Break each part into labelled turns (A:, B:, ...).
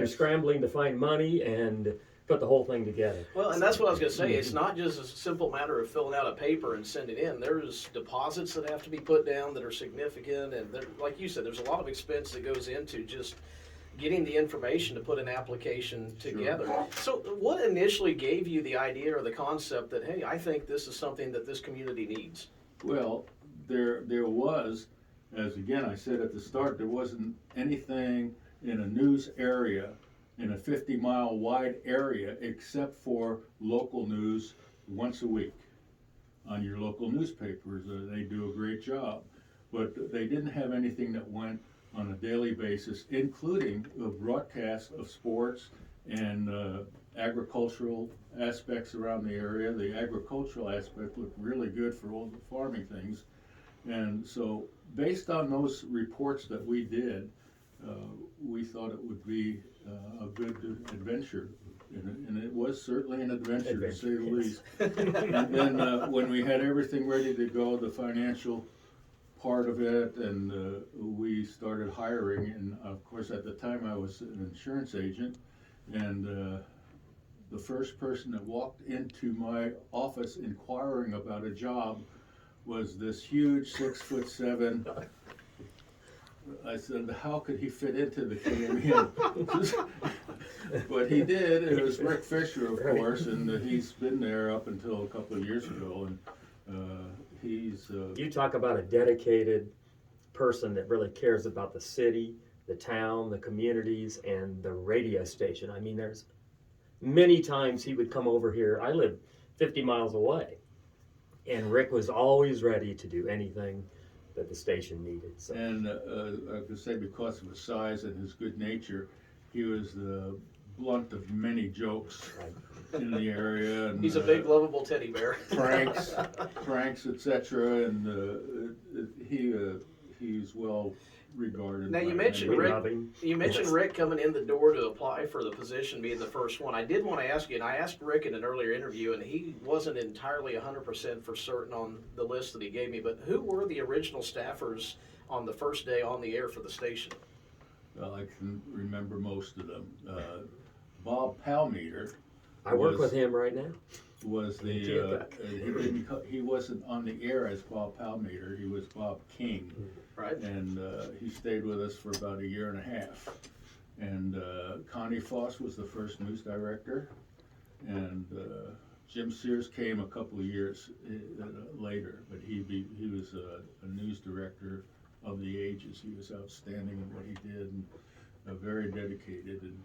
A: scrambling to find money and put the whole thing together.
B: Well, and that's what I was going to say. It's not just a simple matter of filling out a paper and sending in. There's deposits that have to be put down that are significant, and like you said, there's a lot of expense that goes into just getting the information to put an application together. Sure. So what initially gave you the idea or the concept that, hey, I think this is something that this community needs?
C: Well, there was, as again I said at the start, there wasn't anything in a news area in a 50-mile wide area except for local news once a week on your local newspapers. They do a great job, but they didn't have anything that went on a daily basis, including a broadcast of sports and agricultural aspects around the area. The agricultural aspect looked really good for all the farming things. And so based on those reports that we did, we thought it would be a good adventure. And it was certainly an adventure, to say the least. And then when we had everything ready to go, the financial part of it, and we started hiring. And of course, at the time, I was an insurance agent. And the first person that walked into my office inquiring about a job was this huge 6'7". I said, how could he fit into the KMEM? But he did. It was Rick Fisher, of course, and he's been there up until a couple of years ago. And he's...
A: You talk about a dedicated person that really cares about the city, the town, the communities, and the radio station. I mean, there's many times he would come over here. I live 50 miles away, and Rick was always ready to do anything that the station needed. So.
C: And I could say because of his size and his good nature, he was the blunt of many jokes in the area. And,
B: he's a big, lovable teddy bear.
C: pranks, etc. And he's well regarded.
B: Now you mentioned Rick. You mentioned Rick coming in the door to apply for the position, being the first one. I did want to ask you, and I asked Rick in an earlier interview, and he wasn't entirely 100% for certain on the list that he gave me. But who were the original staffers on the first day on the air for the station?
C: Well, I can remember most of them. Bob Palmeter.
A: I work with him right now.
C: Was the he wasn't on the air as Bob Palmeter. He was Bob King.
B: Right.
C: And he stayed with us for about a year and a half. And Connie Foss was the first news director. And Jim Sears came a couple of years later, but he was a news director of the ages. He was outstanding in what he did and very dedicated. And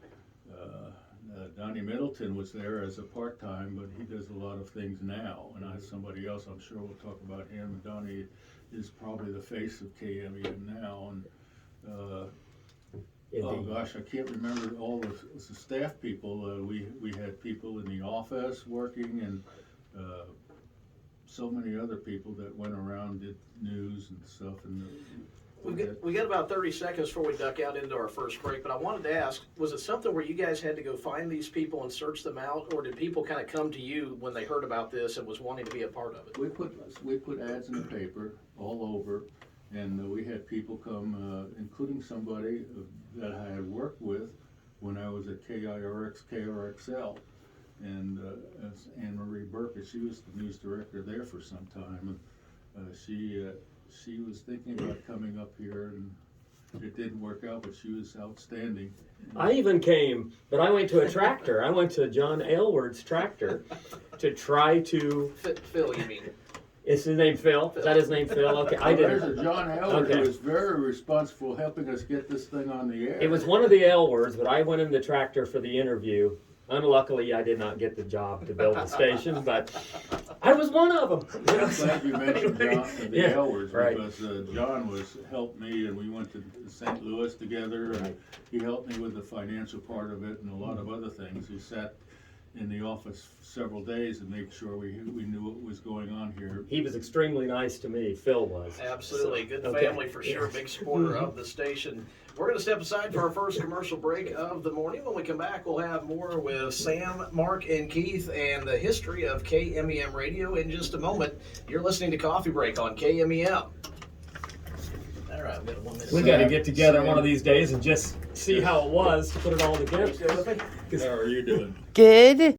C: Donnie Middleton was there as a part-time, but he does a lot of things now. And I have somebody else, I'm sure we'll talk about him. Donnie is probably the face of KMEM now. And oh gosh, I can't remember all the staff people. We had people in the office working, and so many other people that went around, did news and stuff. And
B: we got about 30 seconds before we duck out into our first break, but I wanted to ask, was it something where you guys had to go find these people and search them out, or did people kind of come to you when they heard about this and was wanting to be a part of it?
C: We put ads in the paper all over, and we had people come, including somebody that I had worked with when I was at KRXL, and as Anne Marie Burke. She was the news director there for some time, and she was thinking about coming up here, and it didn't work out, but she was outstanding.
A: I even came, but I went to a tractor. I went to John Aylward's tractor to try to...
B: Phil, you mean?
A: Is his name Phil? Is that his name, Phil? Okay, I didn't.
C: There's a John Aylward who was very responsible helping us get this thing on the air.
A: It was one of the Aylwards, but I went in the tractor for the interview. Unluckily, I did not get the job to build the station, but I was one of them.
C: I'm glad you mentioned John, the Aylwards,
A: right.
C: Because John helped me, and we went to St. Louis together, and he helped me with the financial part of it and a lot of other things. He sat in the office several days and made sure we knew what was going on here.
A: He was extremely nice to me. Phil was.
B: Absolutely. Good family for sure. Big supporter of the station. We're going to step aside for our first commercial break of the morning. When we come back, we'll have more with Sam, Mark, and Keith and the history of KMEM Radio in just a moment. You're listening to Coffee Break on KMEM. All right, we got a 1 minute.
A: We got to get together one of these days and just see how it was to put it all
B: You
A: together.
B: still with me?
C: How are you doing?
D: Good.